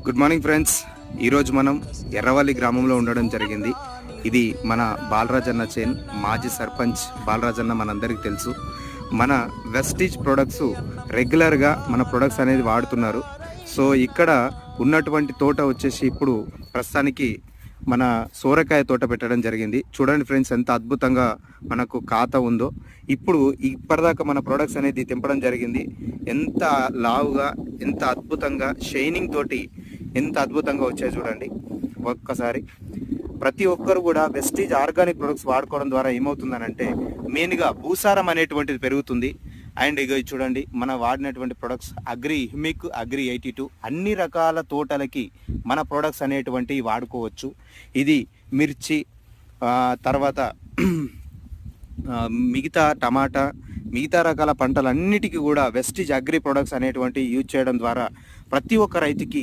Good morning friends. ఈరోజు మనం ఎర్రవల్లి గ్రామంలో ఉండడం జరిగింది. ఇది మన బాలరాజన్న చేన్. మాజీ సర్పంచ్ బాలరాజన్న మనందరికీ తెలుసు. మన వెస్టీజ్ ప్రొడక్ట్స్ రెగ్యులర్గా మన ప్రొడక్ట్స్ అనేది వాడుతున్నారు. సో ఇక్కడ ఉన్నటువంటి తోట వచ్చేసి ఇప్పుడు ప్రస్తుతానికి మన సోరకాయ తోట పెట్టడం జరిగింది. చూడండి ఫ్రెండ్స్, ఎంత అద్భుతంగా మనకు ఖాతా ఉందో. ఇప్పుడు ఇప్పటిదాకా మన ప్రొడక్ట్స్ అనేది తెంపడం జరిగింది. ఎంత లావుగా, ఎంత అద్భుతంగా షైనింగ్ తోటి ఎంత అద్భుతంగా వచ్చాయి చూడండి. ఒక్కసారి ప్రతి ఒక్కరు కూడా వెస్టీజ్ ఆర్గానిక్ ప్రొడక్ట్స్ వాడుకోవడం ద్వారా ఏమవుతుందనంటే మెయిన్గా భూసారం అనేటువంటిది పెరుగుతుంది. అండ్ ఇక చూడండి, మన వాడినటువంటి ప్రొడక్ట్స్ అగ్రి హ్యూమిక్, అగ్రి 82 అన్ని రకాల తోటలకి మన ప్రొడక్ట్స్ అనేటువంటివి వాడుకోవచ్చు. ఇది మిర్చి, తర్వాత మిగతా టమాటా, మిగతా రకాల పంటలన్నిటికీ కూడా వెస్టీజ్ అగ్రి ప్రొడక్ట్స్ అనేటువంటి యూజ్ చేయడం ద్వారా ప్రతి ఒక్క రైతుకి